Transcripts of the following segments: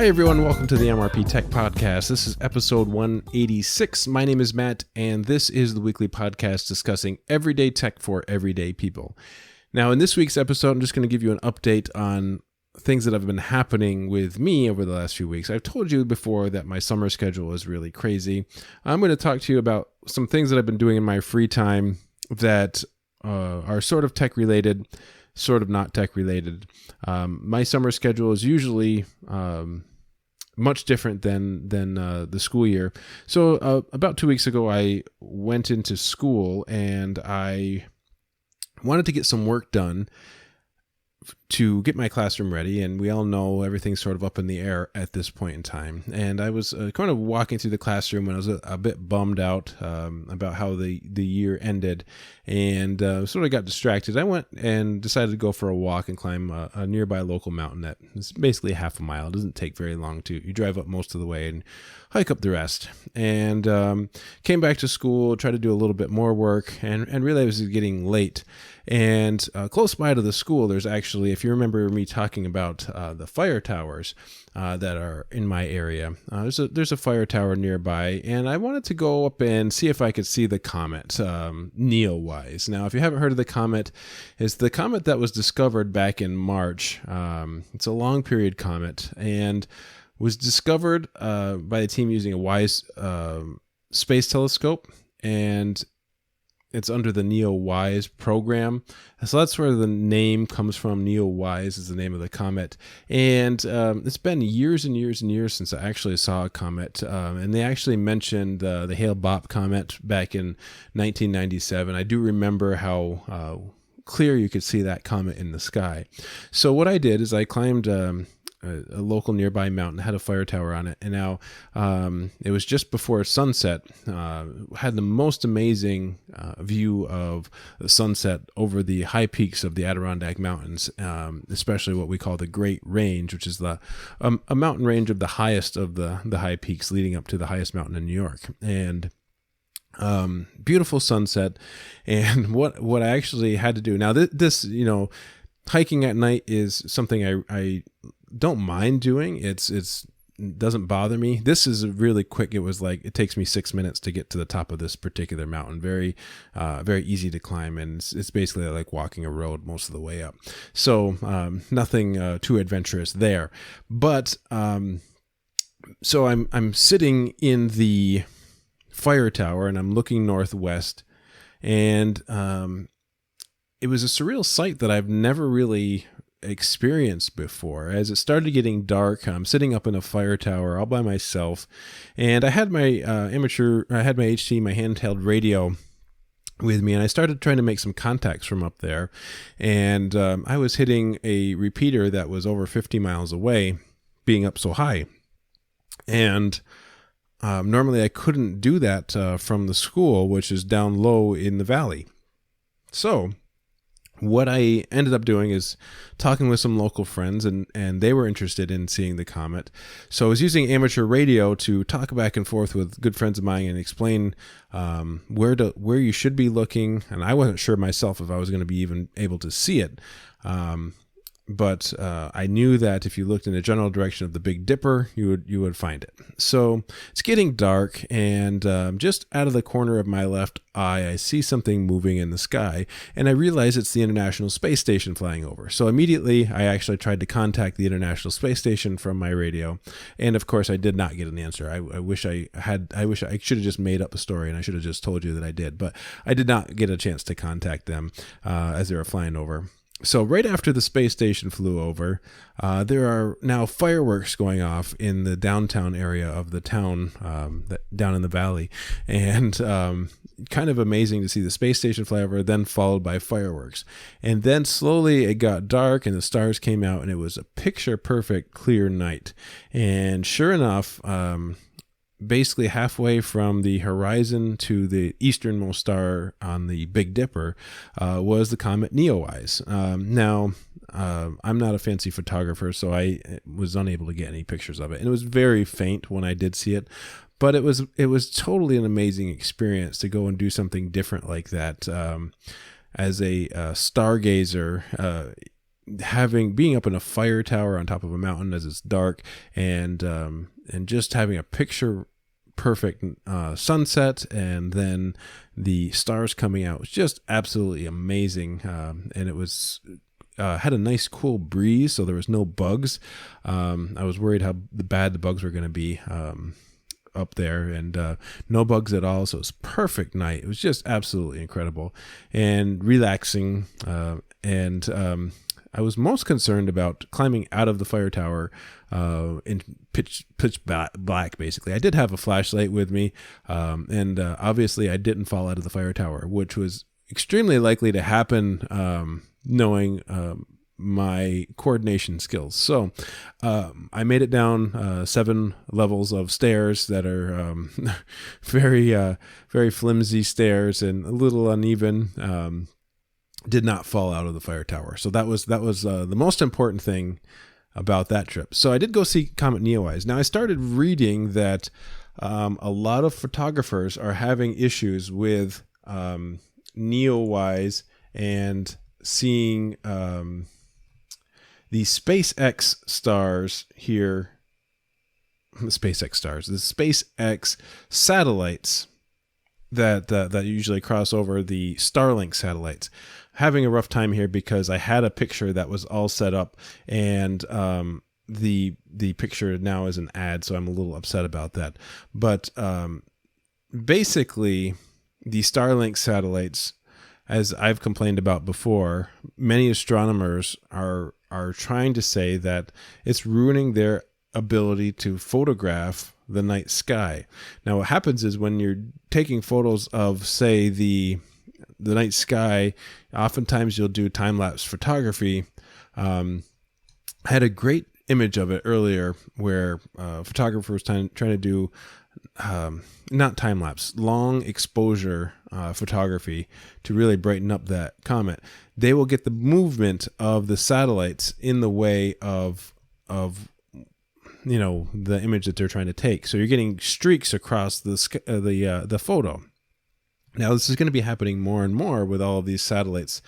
Hi everyone, welcome to the MrpTech podcast. This is episode 186. My name is Matt, and this is the weekly podcast discussing everyday tech for everyday people. Now, in this week's episode, I'm just going to give you an update on things that have been happening with me over the last few weeks. I've told you before that my summer schedule is really crazy. I'm going to talk to you about some things that I've been doing in my free time that are sort of tech related, sort of not tech related. My summer schedule is usually much different than the school year. So about 2 weeks ago, I went into school and I wanted to get some work done to get my classroom ready, and we all know everything's sort of up in the air at this point in time. And I was kind of walking through the classroom when I was a bit bummed out about how the year ended, and sort of got distracted. I went and decided to go for a walk and climb a nearby local mountain that is basically half a mile. It doesn't take very long you drive up most of the way and hike up the rest. And came back to school, tried to do a little bit more work, and realized it was getting late. And close by to the school, there's actually, if you remember me talking about the fire towers that are in my area, there's a fire tower nearby, and I wanted to go up and see if I could see the comet, Neowise. Now, if you haven't heard of the comet, it's the comet that was discovered back in March. It's a long period comet, and was discovered by the team using a WISE space telescope, and it's under the Neowise program. So that's where the name comes from. Neowise is the name of the comet. And it's been years and years and years since I actually saw a comet. And they actually mentioned the Hale-Bopp comet back in 1997. I do remember how clear you could see that comet in the sky. So what I did is I climbed a local nearby mountain, had a fire tower on it, and now it was just before sunset. Had the most amazing view of the sunset over the high peaks of the Adirondack Mountains, especially what we call the Great Range, which is a mountain range of the highest of the high peaks leading up to the highest mountain in New York. And beautiful sunset. And what I actually had to do now, this hiking at night is something I don't mind doing. It doesn't bother me. This is really quick. It takes me 6 minutes to get to the top of this particular mountain. Very easy to climb, and it's basically like walking a road most of the way up. So nothing too adventurous there. But so I'm sitting in the fire tower and I'm looking northwest, and it was a surreal sight that I've never really experienced before. As it started getting dark, I'm sitting up in a fire tower all by myself, and I had my HT, my handheld radio with me, and I started trying to make some contacts from up there, and I was hitting a repeater that was over 50 miles away, being up so high. And normally I couldn't do that from the school, which is down low in the valley. So what I ended up doing is talking with some local friends, and they were interested in seeing the comet. So I was using amateur radio to talk back and forth with good friends of mine and explain where you should be looking. And I wasn't sure myself if I was going to be even able to see it. But I knew that if you looked in the general direction of the Big Dipper, you would find it. So it's getting dark, and just out of the corner of my left eye, I see something moving in the sky, and I realize it's the International Space Station flying over. So immediately, I actually tried to contact the International Space Station from my radio, and of course, I did not get an answer. I wish I should have just made up a story, and I should have just told you that I did, but I did not get a chance to contact them as they were flying over. So right after the space station flew over, there are now fireworks going off in the downtown area of the town, down in the valley, and kind of amazing to see the space station fly over, then followed by fireworks. And then slowly it got dark and the stars came out, and it was a picture-perfect clear night. And sure enough, basically halfway from the horizon to the easternmost star on the Big Dipper was the comet Neowise. Now, I'm not a fancy photographer, so I was unable to get any pictures of it. And it was very faint when I did see it, but it was totally an amazing experience to go and do something different like that. As a stargazer, being up in a fire tower on top of a mountain as it's dark, and just having a picture perfect sunset, and then the stars coming out was just absolutely amazing. And it was had a nice cool breeze, so there was no bugs. I was worried how bad the bugs were going to be up there, and no bugs at all. So it was a perfect night. It was just absolutely incredible and relaxing. And I was most concerned about climbing out of the fire tower in pitch black, basically. I did have a flashlight with me, and obviously I didn't fall out of the fire tower, which was extremely likely to happen, knowing my coordination skills. So I made it down 7 levels of stairs that are very flimsy stairs and a little uneven. Did not fall out of the fire tower. So that was the most important thing about that trip. So I did go see Comet Neowise. Now I started reading that a lot of photographers are having issues with Neowise and seeing the SpaceX stars here. The SpaceX satellites that usually cross over the Starlink satellites. Having a rough time here because I had a picture that was all set up, and the picture now is an ad, so I'm a little upset about that. But basically, the Starlink satellites, as I've complained about before, many astronomers are trying to say that it's ruining their ability to photograph the night sky. Now, what happens is when you're taking photos of, say, the night sky, oftentimes you'll do time-lapse photography. I had a great image of it earlier where a photographer was trying to do not time-lapse, long exposure photography to really brighten up that comet. They will get the movement of the satellites in the way of the image that they're trying to take. So you're getting streaks across the photo. Now, this is going to be happening more and more with all of these satellites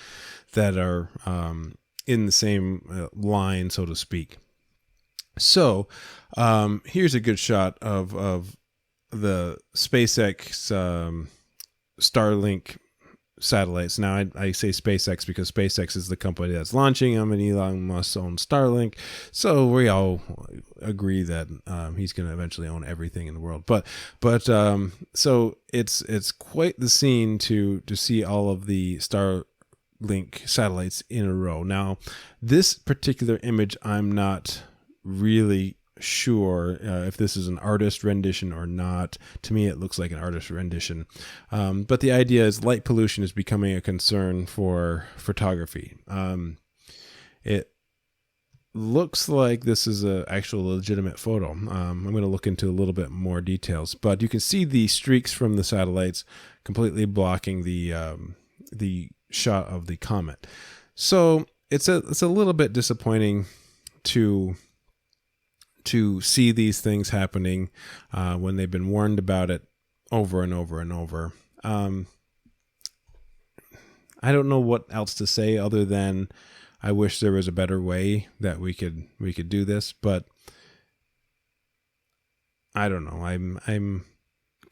that are in the same line, so to speak. So here's a good shot of the SpaceX Starlink satellites. Now, I say SpaceX because SpaceX is the company that's launching them, and Elon Musk owns Starlink. So we all agree that he's going to eventually own everything in the world. But so it's quite the scene to see all of the Starlink satellites in a row. Now, this particular image, I'm not really sure if this is an artist rendition or not. To me, it looks like an artist rendition. But the idea is light pollution is becoming a concern for photography. It looks like this is an actual legitimate photo. I'm going to look into a little bit more details, but you can see the streaks from the satellites completely blocking the shot of the comet. So it's a little bit disappointing to see these things happening when they've been warned about it over and over and over. I don't know what else to say other than I wish there was a better way that we could do this, but I don't know. I'm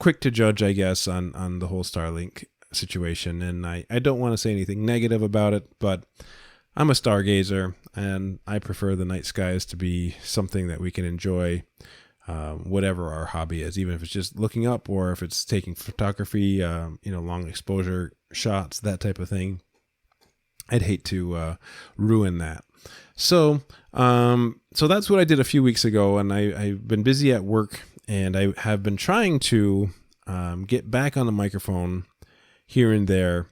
quick to judge, I guess, on the whole Starlink situation, and I don't want to say anything negative about it, but I'm a stargazer, and I prefer the night skies to be something that we can enjoy, whatever our hobby is, even if it's just looking up or if it's taking photography, long exposure shots, that type of thing. I'd hate to ruin that. So that's what I did a few weeks ago, and I've been busy at work, and I have been trying to get back on the microphone here and there,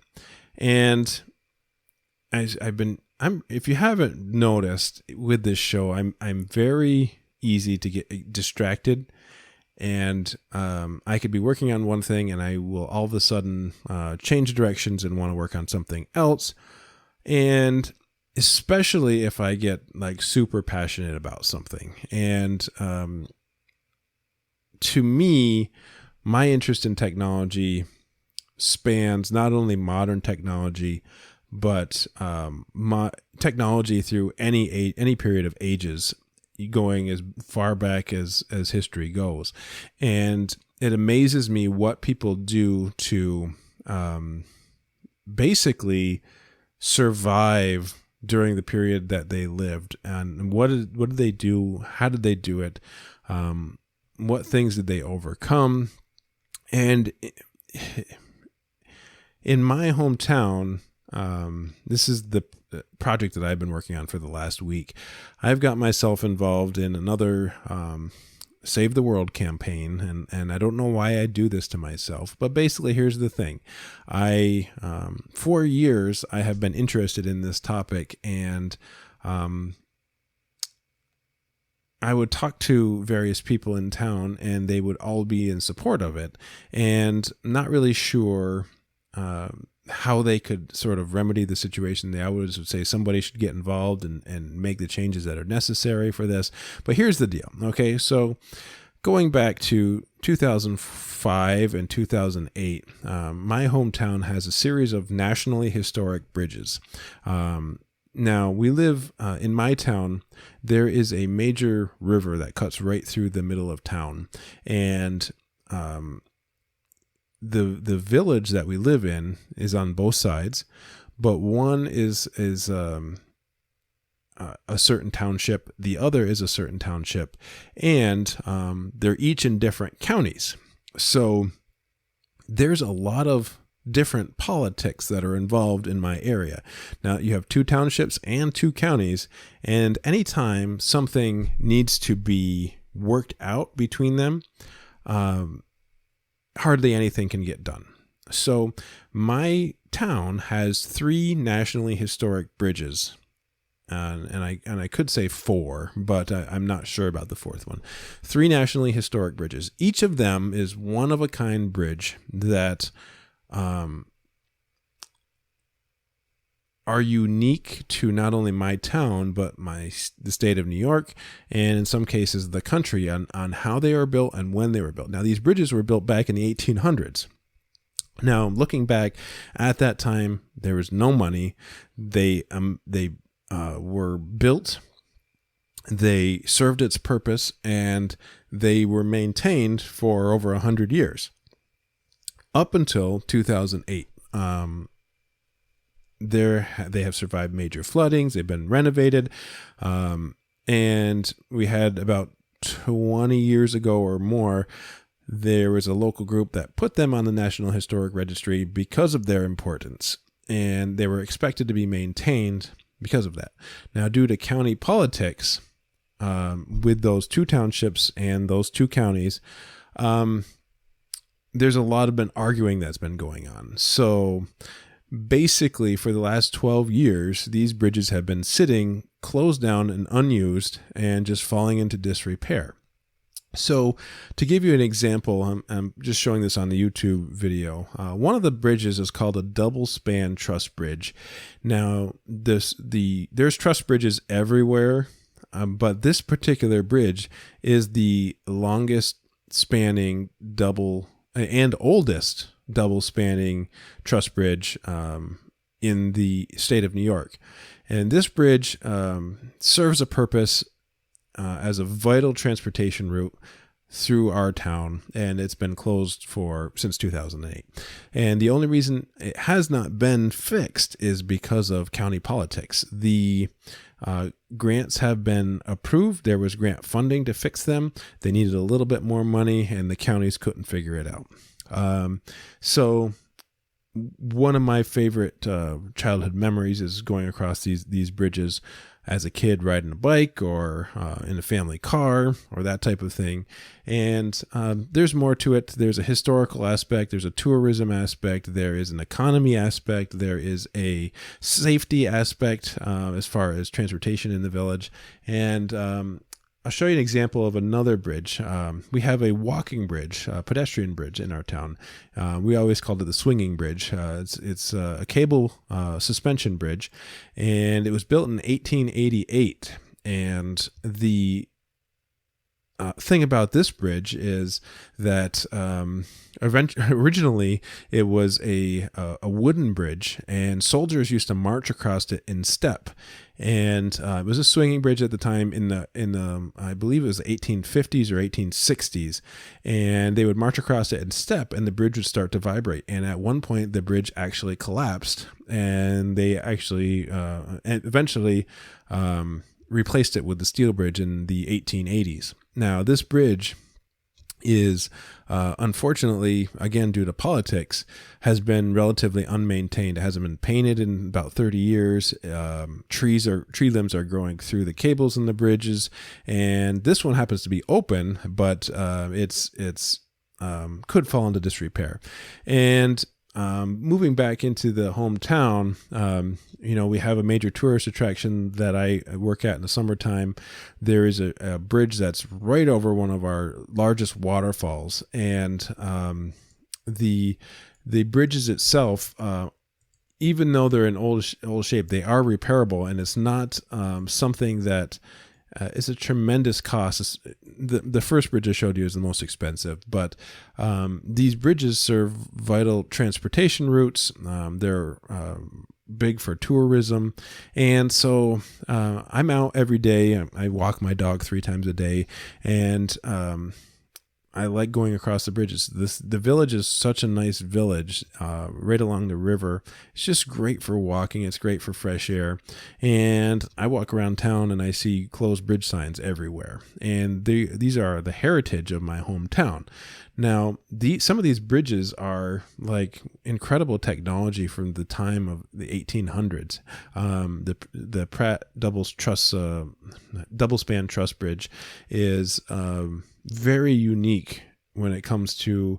and if you haven't noticed with this show, I'm very easy to get distracted, and I could be working on one thing and I will all of a sudden change directions and want to work on something else. And especially if I get like super passionate about something. And to me, my interest in technology spans not only modern technology, but my technology through any period of ages, going as far back as history goes, and it amazes me what people do to basically survive during the period that they lived, and what did they do? How did they do it? What things did they overcome? And in my hometown, this is the project that I've been working on for the last week. I've got myself involved in another Save the World campaign, and I don't know why I do this to myself, but basically here's the thing. For years, I have been interested in this topic, and I would talk to various people in town, and they would all be in support of it, and not really sure how they could sort of remedy the situation. They always would say somebody should get involved and make the changes that are necessary for this. But here's the deal. Okay, so going back to 2005 and 2008, my hometown has a series of nationally historic bridges. Now, we live in my town. There is a major river that cuts right through the middle of town, and the village that we live in is on both sides, but one is a certain township, the other is a certain township, and they're each in different counties. So there's a lot of different politics that are involved in my area. Now, you have 2 townships and 2 counties, and anytime something needs to be worked out between them, hardly anything can get done. So my town has 3 nationally historic bridges, and I could say 4, but I'm not sure about the 4th one. 3 nationally historic bridges. Each of them is one-of-a-kind bridge that are unique to not only my town, but the state of New York, and in some cases the country, on how they are built and when they were built. Now, these bridges were built back in the 1800s. Now, looking back at that time, there was no money. They were built, they served its purpose, and they were maintained for over 100 years, up until 2008. They have survived major floodings. They've been renovated. And we had about 20 years ago or more, there was a local group that put them on the National Historic Registry because of their importance. And they were expected to be maintained because of that. Now, due to county politics, with those 2 townships and those 2 counties, there's a lot of arguing that's been going on. So basically, for the last 12 years, these bridges have been sitting closed down and unused and just falling into disrepair. So to give you an example, I'm just showing this on the YouTube video. One of the bridges is called a double span truss bridge. Now, there's truss bridges everywhere, but this particular bridge is the longest spanning double and oldest double spanning truss bridge in the state of New York. And this bridge serves a purpose as a vital transportation route through our town, and it's been closed since 2008. And the only reason it has not been fixed is because of county politics. The grants have been approved. There was grant funding to fix them. They needed a little bit more money, and the counties couldn't figure it out. So one of my favorite childhood memories is going across these bridges as a kid, riding a bike or in a family car or that type of thing. And there's more to it. There's a historical aspect. There's a tourism aspect. There is an economy aspect. There is a safety aspect as far as transportation in the village. And I'll show you an example of another bridge. We have a walking bridge, a pedestrian bridge in our town. We always called it the swinging bridge. It's a cable suspension bridge, and it was built in 1888. And the thing about this bridge is that originally it was a wooden bridge, and soldiers used to march across it in step. And it was a swinging bridge at the time in the I believe it was the 1850s or 1860s, and they would march across it in step, and the bridge would start to vibrate. And at one point, the bridge actually collapsed, and they actually eventually replaced it with the steel bridge in the 1880s. Now, this bridge is unfortunately, again due to politics, has been relatively unmaintained. It hasn't been painted in about 30 years. Tree limbs are growing through the cables in the bridges, and this one happens to be open, but it's could fall into disrepair. And moving back into the hometown, we have a major tourist attraction that I work at in the summertime. There is a bridge that's right over one of our largest waterfalls, and the bridges itself, even though they're in old shape, they are repairable, and it's not something that it's a tremendous cost. The first bridge I showed you is the most expensive, but these bridges serve vital transportation routes. They're big for tourism, and so I'm out every day. I walk my dog 3 times a day, and I like going across the bridges. The village is such a nice village, right along the river. It's just great for walking. It's great for fresh air. And I walk around town and I see closed bridge signs everywhere. And these are the heritage of my hometown. Now, some of these bridges are like incredible technology from the time of the 1800s. The Pratt double span truss bridge is very unique when it comes to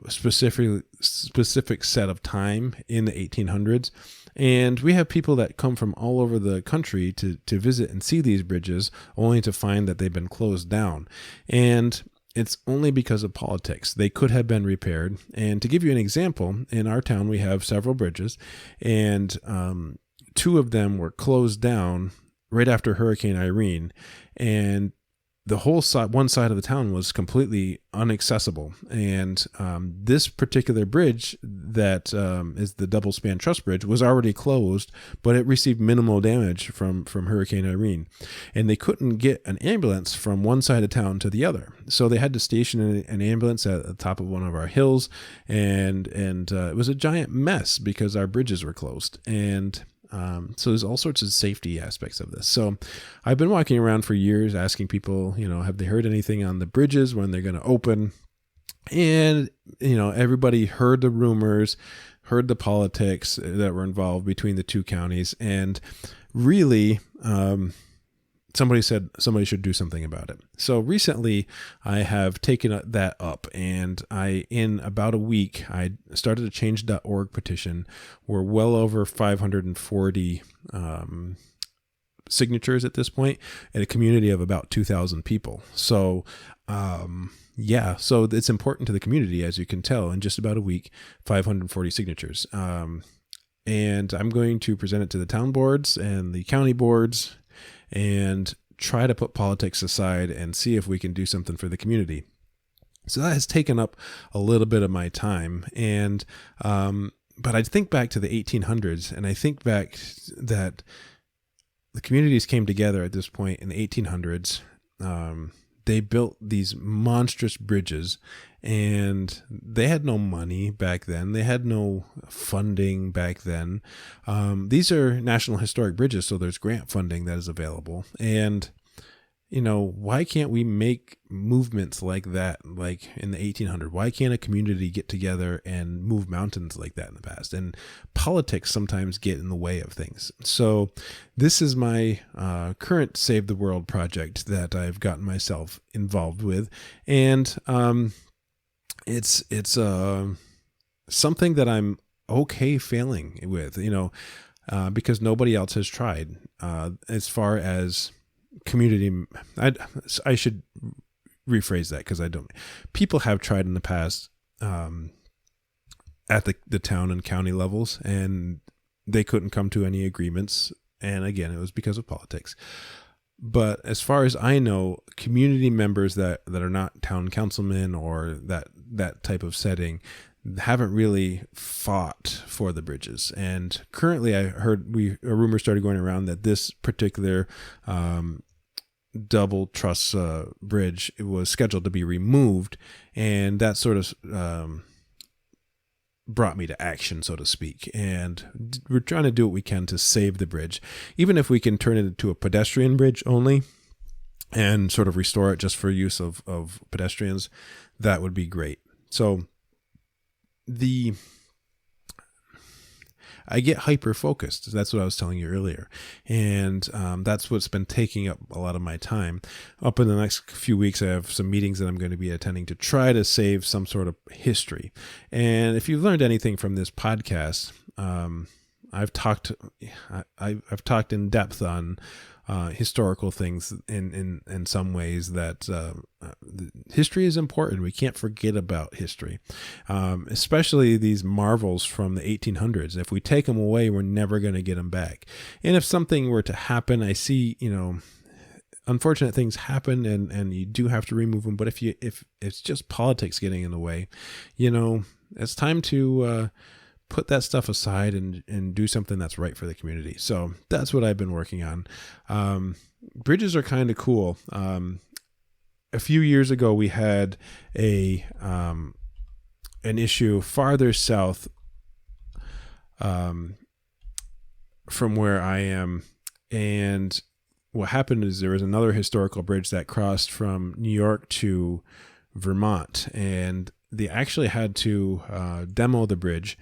specific set of time in the 1800s. And we have people that come from all over the country to visit and see these bridges, only to find that they've been closed down. And it's only because of politics. They could have been repaired. And to give you an example, in our town we have several bridges, and 2 of them were closed down right after Hurricane Irene, and the whole one side of the town was completely inaccessible. And this particular bridge that is the double span truss bridge was already closed, but it received minimal damage from Hurricane Irene. And they couldn't get an ambulance from one side of town to the other. So they had to station an ambulance at the top of one of our hills. And it was a giant mess because our bridges were closed. And so there's all sorts of safety aspects of this. So I've been walking around for years asking people, have they heard anything on the bridges, when they're going to open? And, everybody heard the rumors, heard the politics that were involved between the 2 counties. And really, somebody said somebody should do something about it. So recently I have taken that up, and in about a week, I started a change.org petition. We're well over 540 signatures at this point, in a community of about 2,000 people. So, so it's important to the community, as you can tell. In just about a week, 540 signatures. And I'm going to present it to the town boards and the county boards, and try to put politics aside and see if we can do something for the community. So that has taken up a little bit of my time. And but I think back to the 1800s, and I think back that the communities came together at this point in the 1800s. They built these monstrous bridges, and they had no money back then. They had no funding back then. These are National Historic Bridges, so there's grant funding that is available. And, why can't we make movements like that, like in the 1800s? Why can't a community get together and move mountains like that in the past? And politics sometimes get in the way of things. So this is my current Save the World project that I've gotten myself involved with. And it's something that I'm okay failing with, because nobody else has tried. As far as community, I should rephrase that, because people have tried in the past at the town and county levels, and they couldn't come to any agreements. And again, it was because of politics. But as far as I know, community members that are not town councilmen or that type of setting haven't really fought for the bridges. And currently I heard a rumor started going around that this particular double truss bridge was scheduled to be removed, and that sort of brought me to action, so to speak. And we're trying to do what we can to save the bridge, even if we can turn it into a pedestrian bridge only and sort of restore it just for use of pedestrians. That would be great. So I get hyper focused. That's what I was telling you earlier. And that's what's been taking up a lot of my time. Up in the next few weeks, I have some meetings that I'm going to be attending to try to save some sort of history. And if you've learned anything from this podcast, I've talked in depth on historical things in some ways that history is important. We can't forget about history, especially these marvels from the 1800s. If we take them away, we're never going to get them back. And if something were to happen, I see, unfortunate things happen and you do have to remove them. But if it's just politics getting in the way, it's time to put that stuff aside and do something that's right for the community. So that's what I've been working on. Bridges are kind of cool. A few years ago, we had an issue farther south from where I am. And what happened is there was another historical bridge that crossed from New York to Vermont, and they actually had to demo the bridge.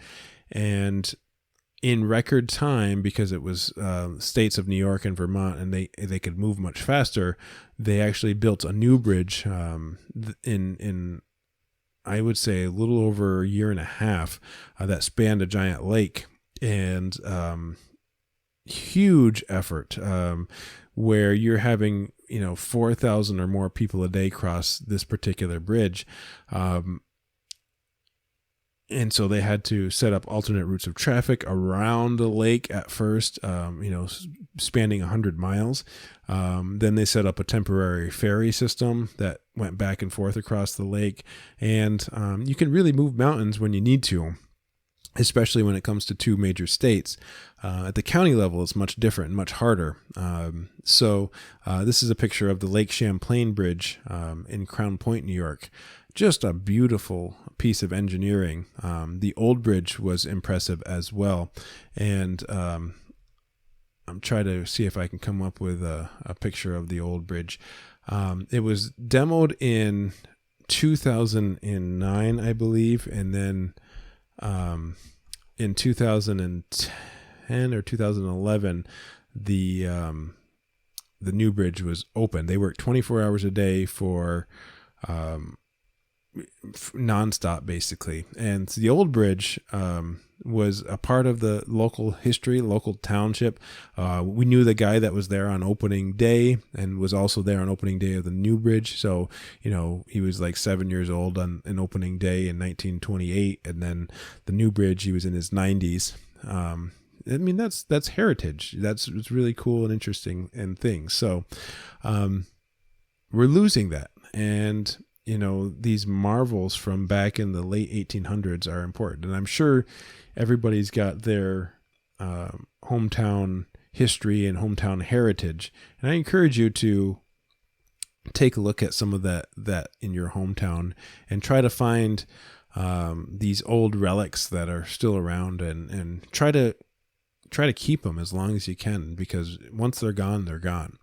And in record time, because it was states of New York and Vermont, and they could move much faster, they actually built a new bridge in I would say a little over a year and a half that spanned a giant lake. And huge effort where you're having 4,000 or more people a day cross this particular bridge. And so they had to set up alternate routes of traffic around the lake at first, spanning 100 miles. Then they set up a temporary ferry system that went back and forth across the lake. And you can really move mountains when you need to, especially when it comes to two major states. At the county level, it's much different and much harder. So this is a picture of the Lake Champlain Bridge in Crown Point, New York. Just a beautiful piece of engineering. The old bridge was impressive as well. And I'm trying to see if I can come up with a picture of the old bridge. It was demoed in 2009, I believe. And then in 2010 or 2011, the new bridge was open. They worked 24 hours a day for nonstop, basically. And the old bridge was a part of the local history, local township. We knew the guy that was there on opening day and was also there on opening day of the new bridge. So, he was like 7 years old on an opening day in 1928. And then the new bridge, he was in his 90s. That's heritage. It's really cool and interesting and things. So we're losing that. And these marvels from back in the late 1800s are important. And I'm sure everybody's got their hometown history and hometown heritage. And I encourage you to take a look at some of that in your hometown and try to find these old relics that are still around and try to keep them as long as you can, because once they're gone, they're gone.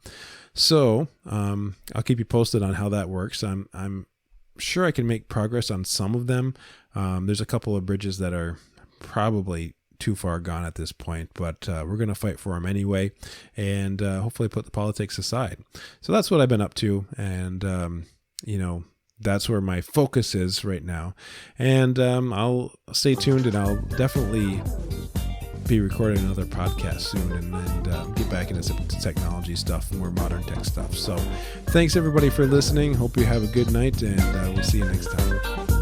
So I'll keep you posted on how that works. I'm sure I can make progress on some of them. There's a couple of bridges that are probably too far gone at this point, but we're going to fight for them anyway, and hopefully put the politics aside. So that's what I've been up to, and that's where my focus is right now. And I'll stay tuned, and I'll definitely be recording another podcast soon and get back into some technology stuff, more modern tech stuff. So thanks everybody for listening. Hope you have a good night, and we'll see you next time.